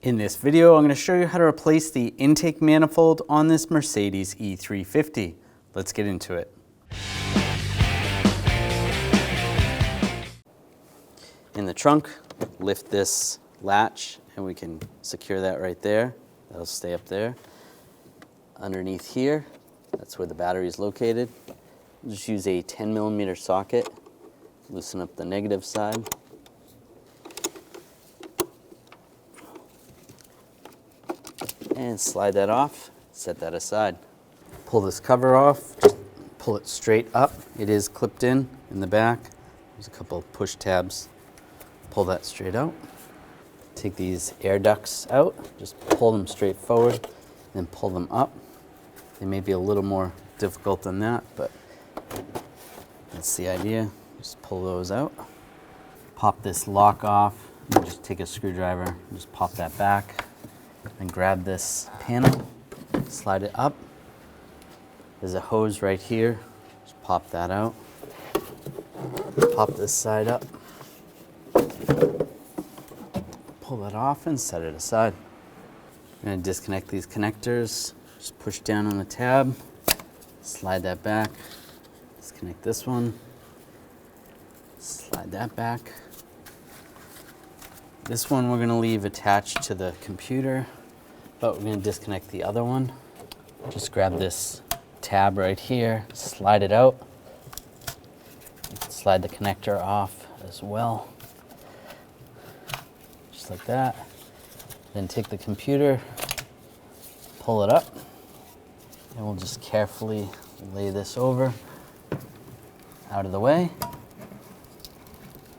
In this video, I'm going to show you how to replace the intake manifold on this Mercedes E350. Let's get into it. In the trunk, lift this latch and we can secure that right there. That'll stay up there. Underneath here, that's where the battery is located. Just use a 10mm socket, loosen up the negative side. And slide that off, set that aside. Pull this cover off, just pull it straight up. It is clipped in the back. There's a couple of push tabs. Pull that straight out. Take these air ducts out, just pull them straight forward, then pull them up. They may be a little more difficult than that, but that's the idea. Just pull those out. Pop this lock off, and just take a screwdriver and just pop that back. And grab this panel, slide it up. There's a hose right here. Just pop that out. Pop this side up. Pull that off and set it aside. I'm going to disconnect these connectors. Just push down on the tab, slide that back. Disconnect this one, slide that back. This one we're going to leave attached to the computer, but we're going to disconnect the other one. Just grab this tab right here, slide it out, slide the connector off as well, just like that. Then take the computer, pull it up, and we'll just carefully lay this over, out of the way.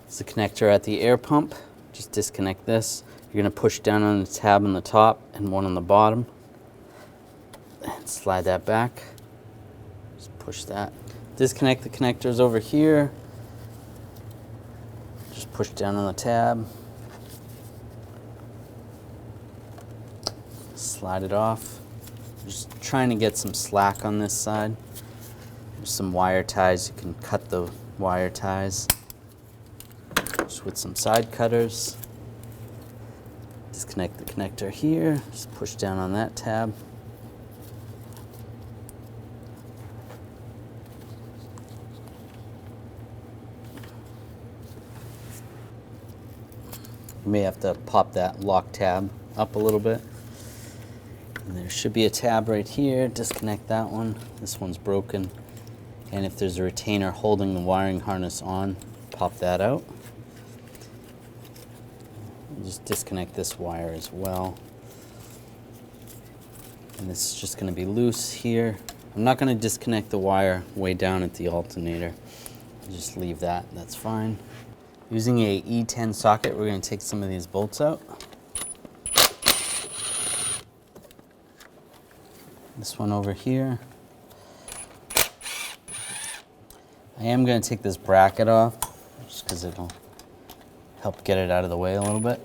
It's the connector at the air pump. Just disconnect this. You're going to push down on the tab on the top and one on the bottom. And slide that back. Just push that. Disconnect the connectors over here. Just push down on the tab. Slide it off. Just trying to get some slack on this side. There's some wire ties. You can cut the wire ties with some side cutters. Disconnect the connector here, just push down on that tab. You may have to pop that lock tab up a little bit. And there should be a tab right here, disconnect that one. This one's broken. And if there's a retainer holding the wiring harness on, pop that out. Just disconnect this wire as well. And this is just going to be loose here. I'm not going to disconnect the wire way down at the alternator. Just leave that, that's fine. Using a E10 socket, we're going to take some of these bolts out. This one over here. I am going to take this bracket off, just because it'll help get it out of the way a little bit.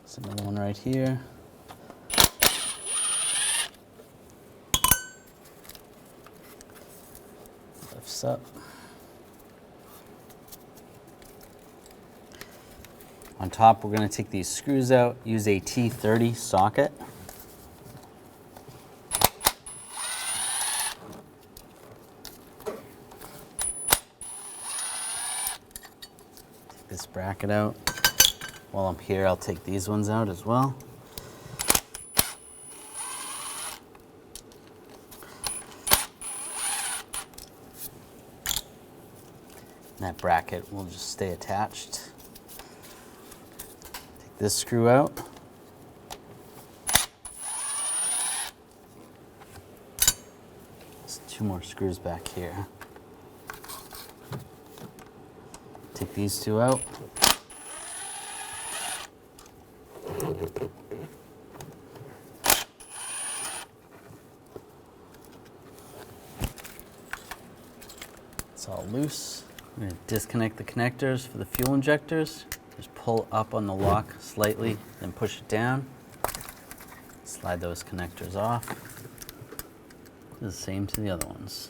There's another one right here. Lifts up. On top, we're going to take these screws out, use a T30 socket. This bracket out. While I'm here, I'll take these ones out as well. And that bracket will just stay attached. Take this screw out. There's two more screws back here. Take these two out. It's all loose. I'm going to disconnect the connectors for the fuel injectors. Just pull up on the lock slightly, then push it down. Slide those connectors off. Do the same to the other ones.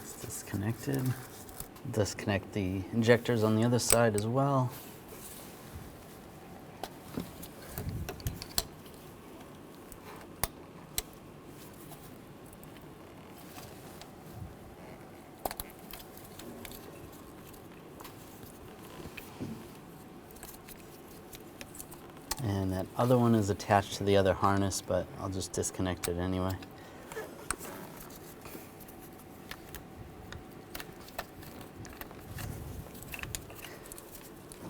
It's disconnected. Disconnect the injectors on the other side as well. And that other one is attached to the other harness, but I'll just disconnect it anyway.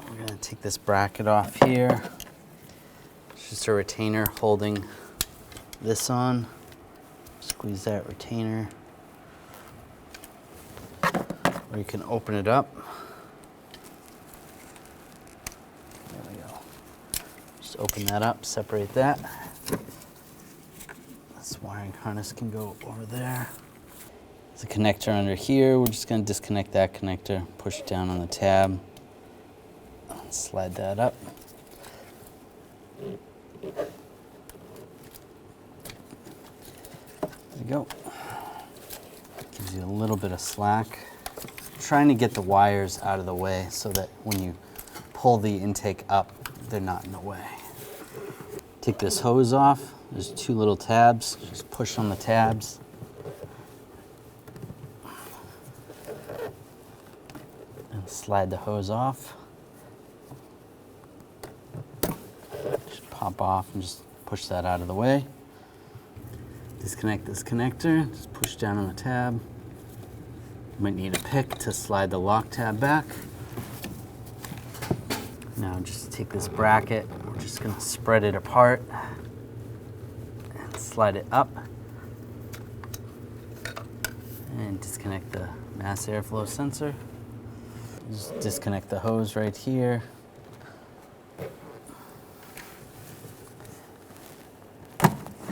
We're going to take this bracket off here. It's just a retainer holding this on. Squeeze that retainer. Or you can open it up. Open that up, separate that. This wiring harness can go over there. There's a connector under here. We're just going to disconnect that connector, push it down on the tab, and slide that up. There we go. Gives you a little bit of slack. I'm trying to get the wires out of the way so that when you pull the intake up, they're not in the way. Take this hose off. There's two little tabs. Just push on the tabs. And slide the hose off. Just pop off and just push that out of the way. Disconnect this connector. Just push down on the tab. You might need a pick to slide the lock tab back. Now just take this bracket, we're just going to spread it apart and slide it up and disconnect the mass airflow sensor. Just disconnect the hose right here.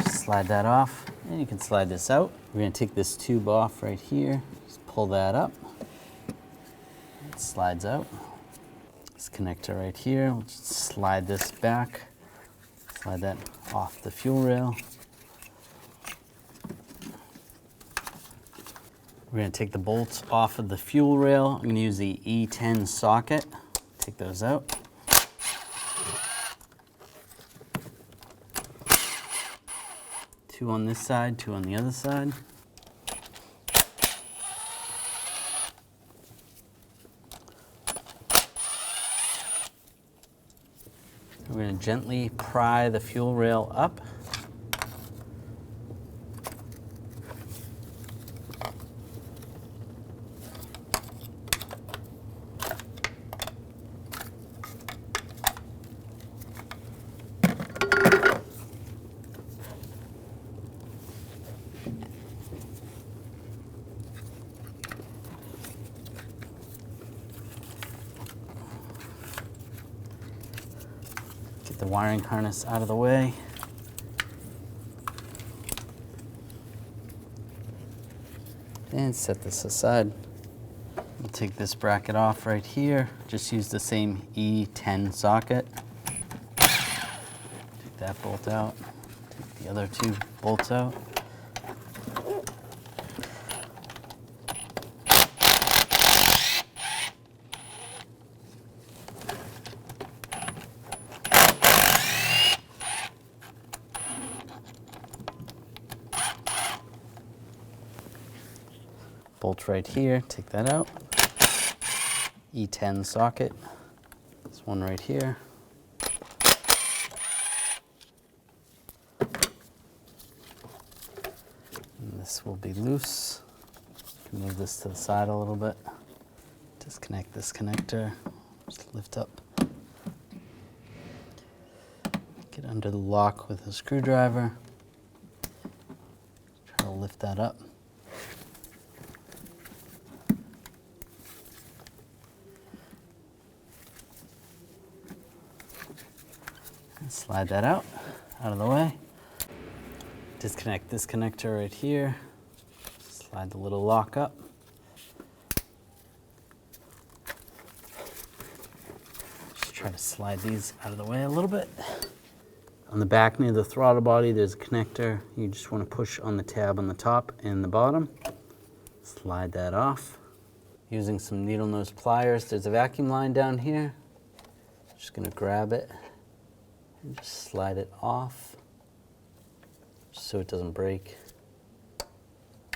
Just slide that off and you can slide this out. We're going to take this tube off right here, just pull that up. It slides out. This connector right here, we'll just slide this back, slide that off the fuel rail. We're going to take the bolts off of the fuel rail. I'm going to use the E10 socket. Take those out. Two on this side, two on the other side. We're going to gently pry the fuel rail up. The wiring harness out of the way. And set this aside. We'll take this bracket off right here. Just use the same E10 socket. Take that bolt out. Take the other two bolts out. Bolt right here, take that out. E10 socket, this one right here. And this will be loose. You can move this to the side a little bit. Disconnect this connector, just lift up. Get under the lock with a screwdriver. Try to lift that up. Slide that out of the way. Disconnect this connector right here. Slide the little lock up. Try to slide these out of the way a little bit. On the back near the throttle body, there's a connector. You just want to push on the tab on the top and the bottom. Slide that off. Using some needle nose pliers, there's a vacuum line down here. Just going to grab it and just slide it off just so it doesn't break.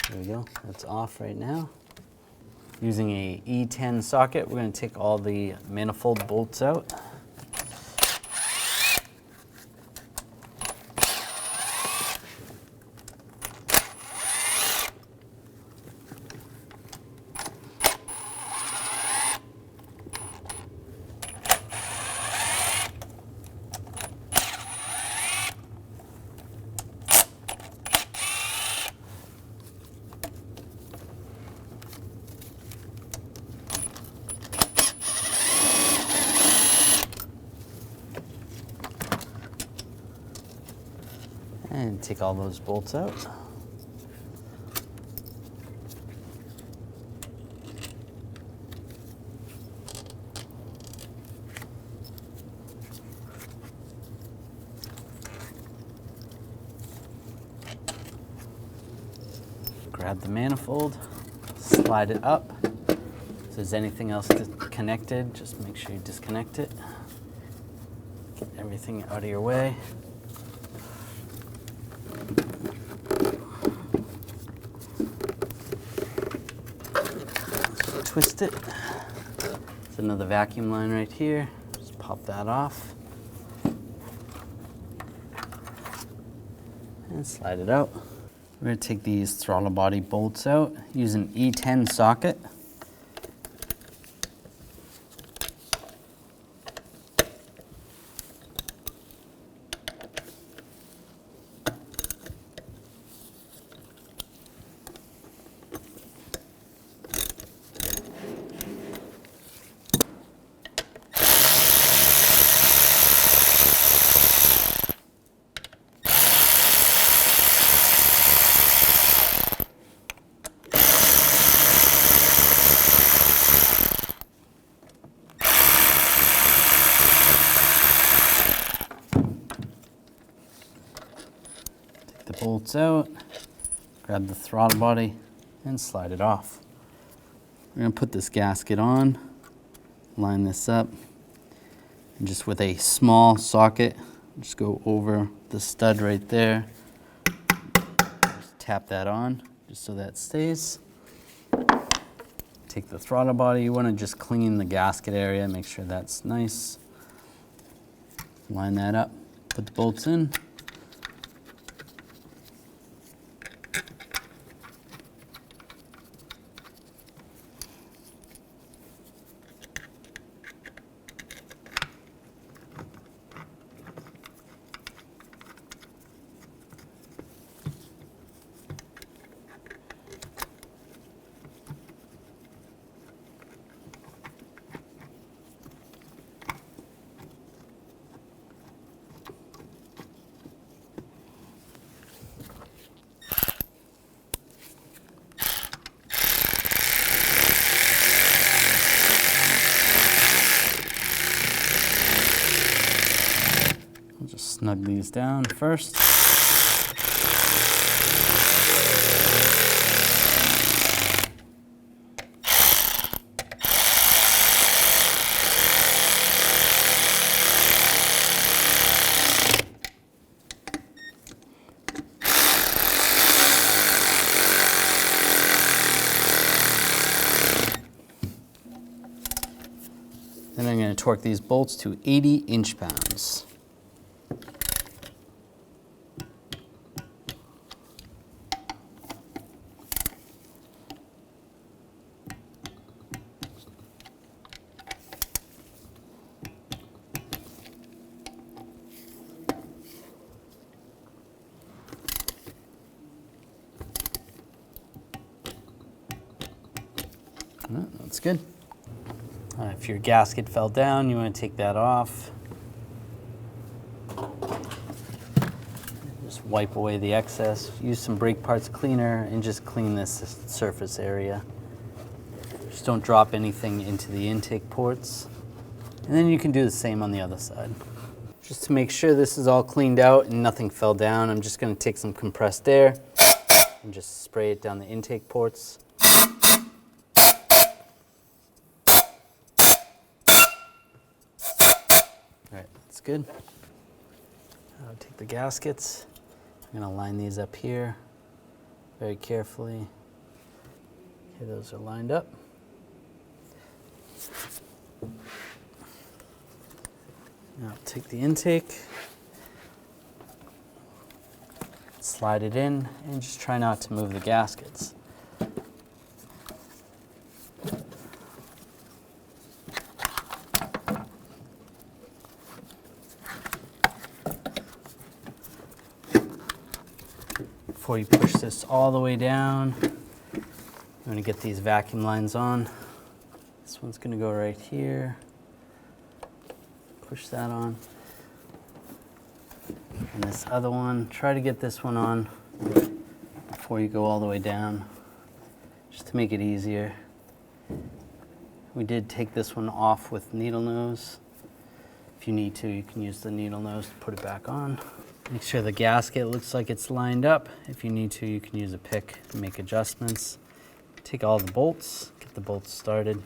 There we go, that's off right now. Using a E10 socket, we're going to take all the manifold bolts out. And take all those bolts out. Grab the manifold, slide it up. If there's anything else connected, just make sure you disconnect it. Get everything out of your way. Twist it. There's another vacuum line right here. Just pop that off. And slide it out. We're going to take these throttle body bolts out. Use an E10 socket. The bolts out, grab the throttle body and slide it off. We're going to put this gasket on, line this up, and just with a small socket, just go over the stud right there. Just tap that on just so that stays. Take the throttle body, you want to just clean the gasket area, make sure that's nice. Line that up, put the bolts in. Just snug these down first. Then I'm going to torque these bolts to 80 inch-pounds. That's good. If your gasket fell down, you want to take that off. Just wipe away the excess. Use some brake parts cleaner and just clean this surface area. Just don't drop anything into the intake ports. And then you can do the same on the other side. Just to make sure this is all cleaned out and nothing fell down, I'm just going to take some compressed air and just spray it down the intake ports. Alright, that's good. I'll take the gaskets. I'm going to line these up here very carefully. Okay, those are lined up. Now I'll take the intake, slide it in, and just try not to move the gaskets. Before you push this all the way down, I'm going to get these vacuum lines on. This one's going to go right here. Push that on. And this other one, try to get this one on before you go all the way down, just to make it easier. We did take this one off with needle nose. If you need to, you can use the needle nose to put it back on. Make sure the gasket looks like it's lined up. If you need to, you can use a pick to make adjustments. Take all the bolts, get the bolts started.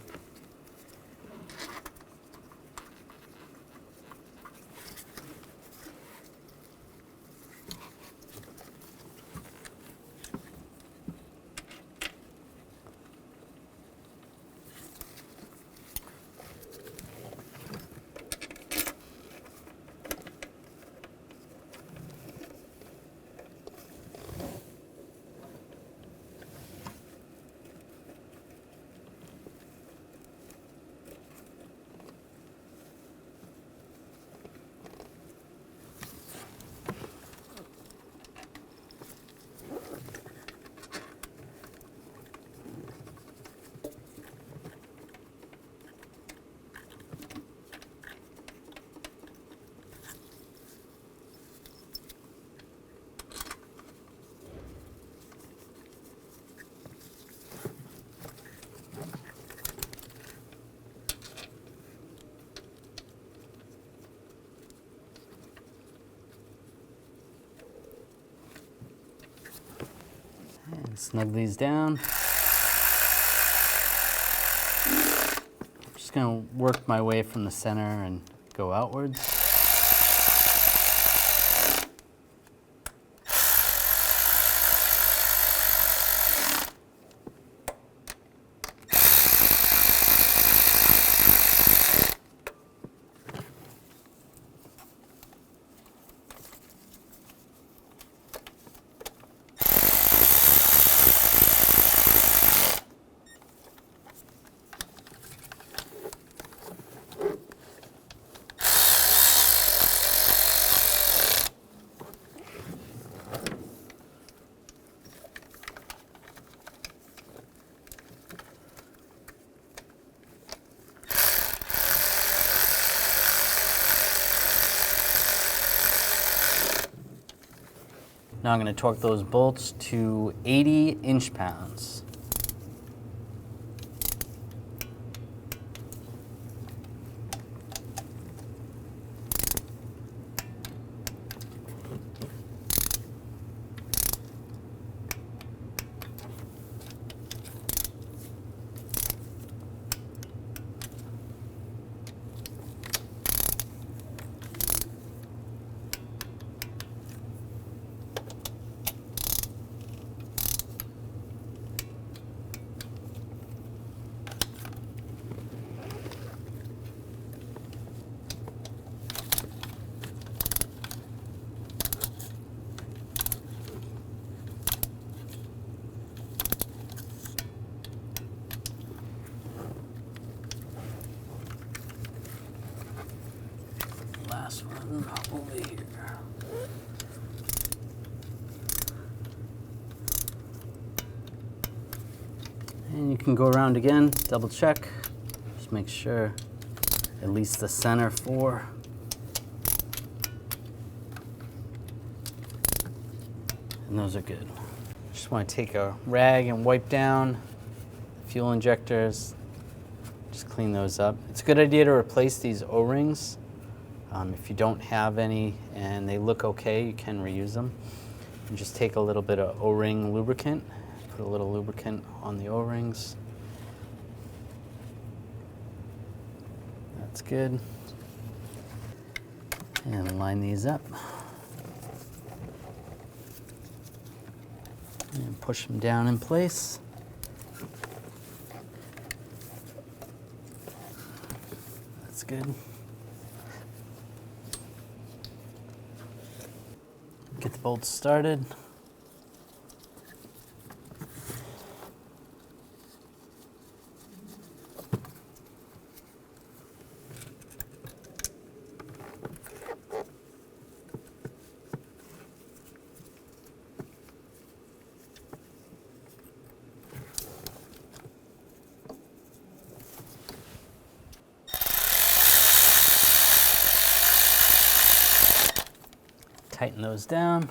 And snug these down. I'm just going to work my way from the center and go outwards. Now I'm going to torque those bolts to 80 inch-pounds. Last one over here. And you can go around again, double check, just make sure at least the center 4. And those are good. Just want to take a rag and wipe down the fuel injectors Just clean those up. It's a good idea to replace these O-rings. If you don't have any and they look okay, you can reuse them. And just take a little bit of O-ring lubricant, put a little lubricant on the O-rings. That's good. And line these up. And push them down in place. That's good. Get the bolts started. Tighten those down.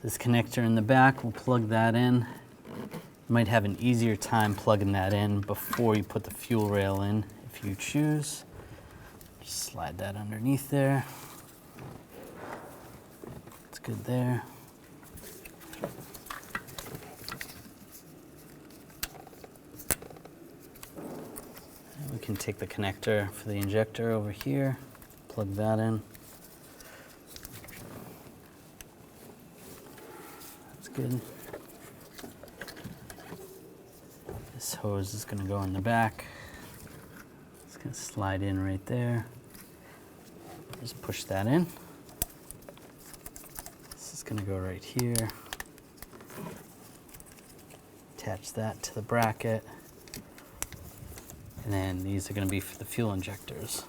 This connector in the back, we'll plug that in. You might have an easier time plugging that in before you put the fuel rail in, if you choose. Just slide that underneath there. It's good there. And we can take the connector for the injector over here, plug that in. That's good. This hose is going to go in the back. It's going to slide in right there. Just push that in. This is going to go right here. Attach that to the bracket. And then these are going to be for the fuel injectors.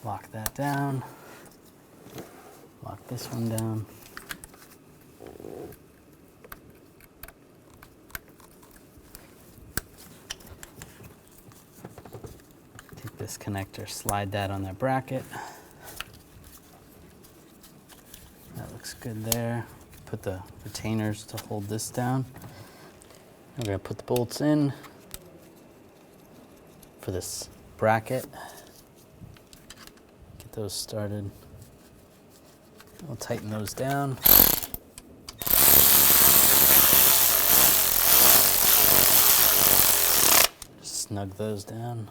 Lock that down. Lock this one down. Take this connector, slide that on that bracket. That looks good there. Put the retainers to hold this down. We're going to put the bolts in for this bracket. Get those started. We'll tighten those down. Just snug those down.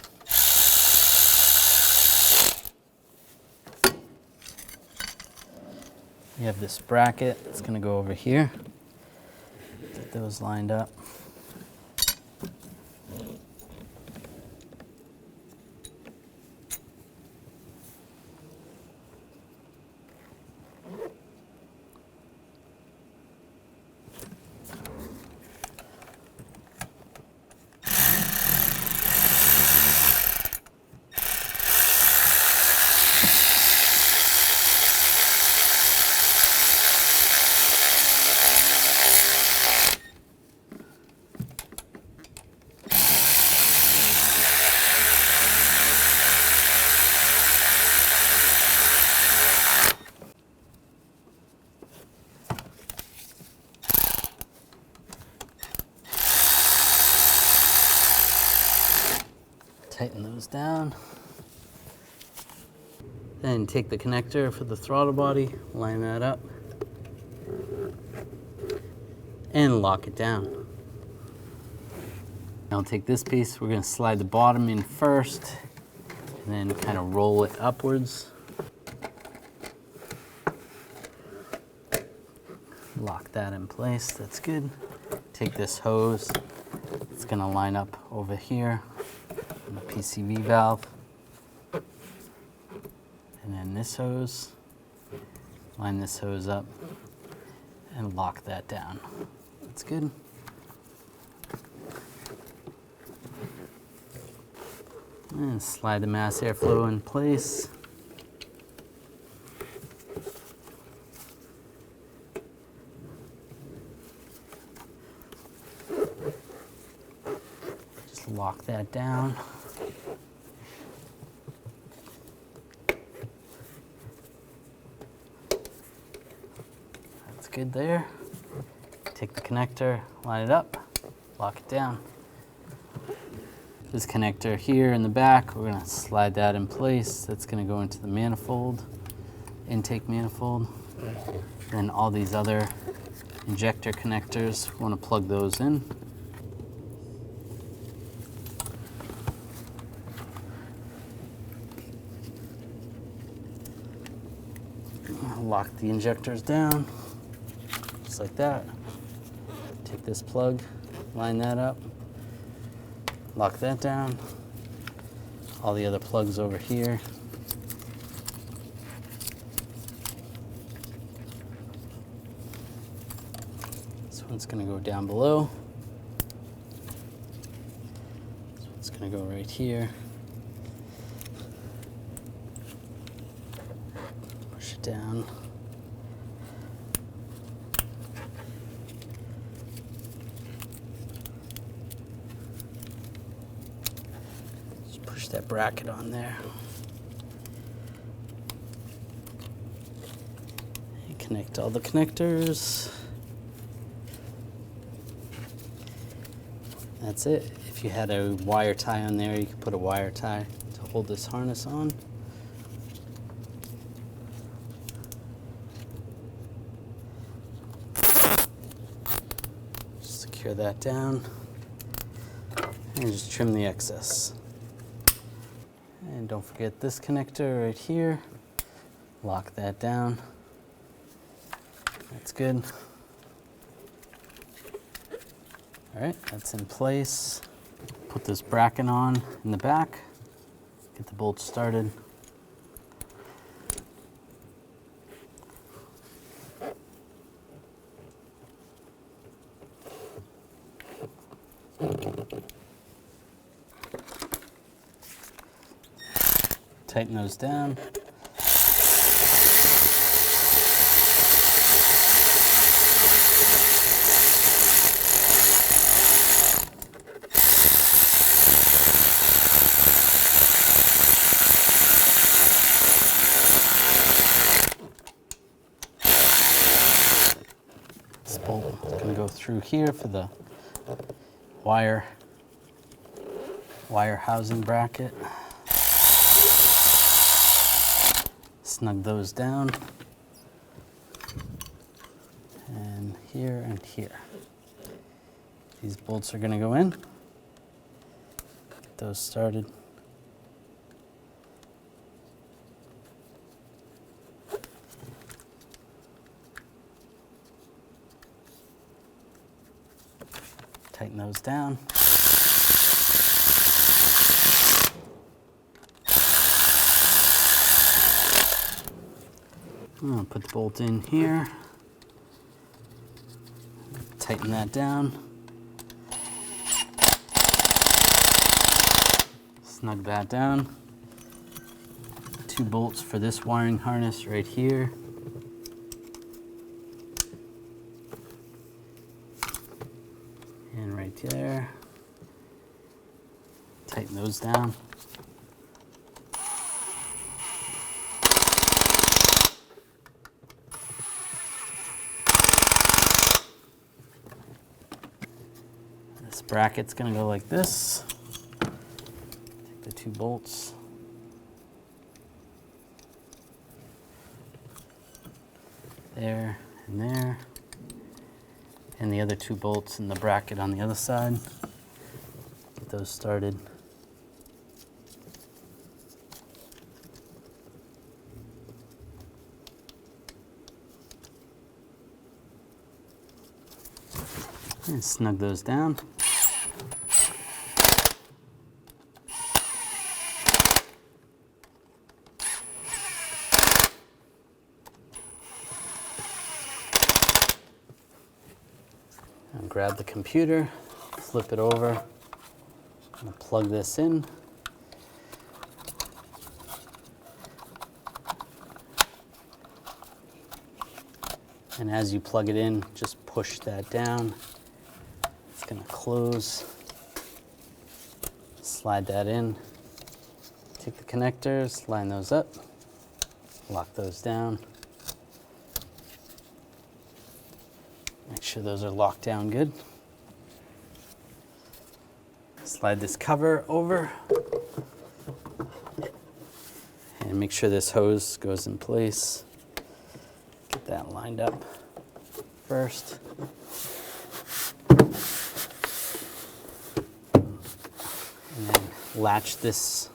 We have this bracket, it's going to go over here. Get those lined up. Tighten those down. Then take the connector for the throttle body, line that up, and lock it down. Now take this piece, we're going to slide the bottom in first, and then kind of roll it upwards. Lock that in place, that's good. Take this hose, it's going to line up over here. The PCV valve, and then this hose, line this hose up and lock that down. That's good. And slide the mass airflow in place. lock that down. That's good there. Take the connector, line it up, lock it down. This connector here in the back, we're gonna slide that in place. That's gonna go into the manifold, intake manifold. Then all these other injector connectors, we wanna plug those in. Lock the injectors down, just like that. Take this plug, line that up, lock that down. All the other plugs over here. This one's gonna go down below. This one's gonna go right here. Push it down. That bracket on there. And connect all the connectors. That's it. If you had a wire tie on there, you could put a wire tie to hold this harness on. Secure that down and just trim the excess. And don't forget this connector right here. Lock that down. That's good. All right, that's in place. Put this bracket on in the back. Get the bolts started. Tighten those down. This bolt is going to go through here for the wire housing bracket. Snug those down, and here and here. These bolts are going to go in. Get those started. Tighten those down. I'm going to put the bolt in here, tighten that down, snug that down. 2 bolts for this wiring harness right here. And right there. Tighten those down. This bracket's gonna go like this. Take the 2 bolts. There and there. And the other 2 bolts in the bracket on the other side. Get those started. And snug those down. And grab the computer, flip it over, I'm gonna plug this in. And as you plug it in, just push that down. It's gonna close. Slide that in. Take the connectors, line those up, lock those down. Make sure those are locked down good. Slide this cover over and make sure this hose goes in place. Get that lined up first. And then latch this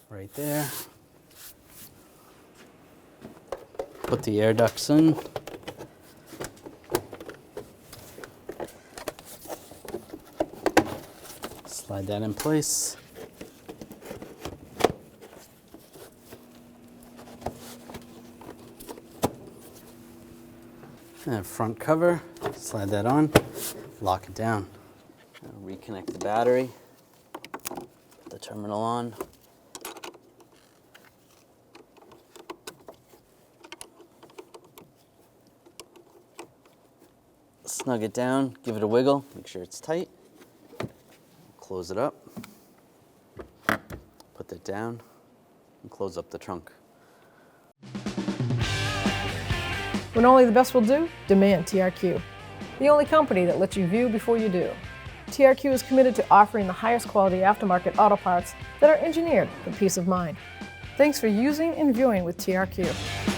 right there. Put the air ducts in. Slide that in place. And front cover, slide that on, lock it down. Reconnect the battery, put the terminal on. Snug it down, give it a wiggle, make sure it's tight. Close it up, put that down, and close up the trunk. When only the best will do, demand TRQ. The only company that lets you view before you do. TRQ is committed to offering the highest quality aftermarket auto parts that are engineered for peace of mind. Thanks for using and viewing with TRQ.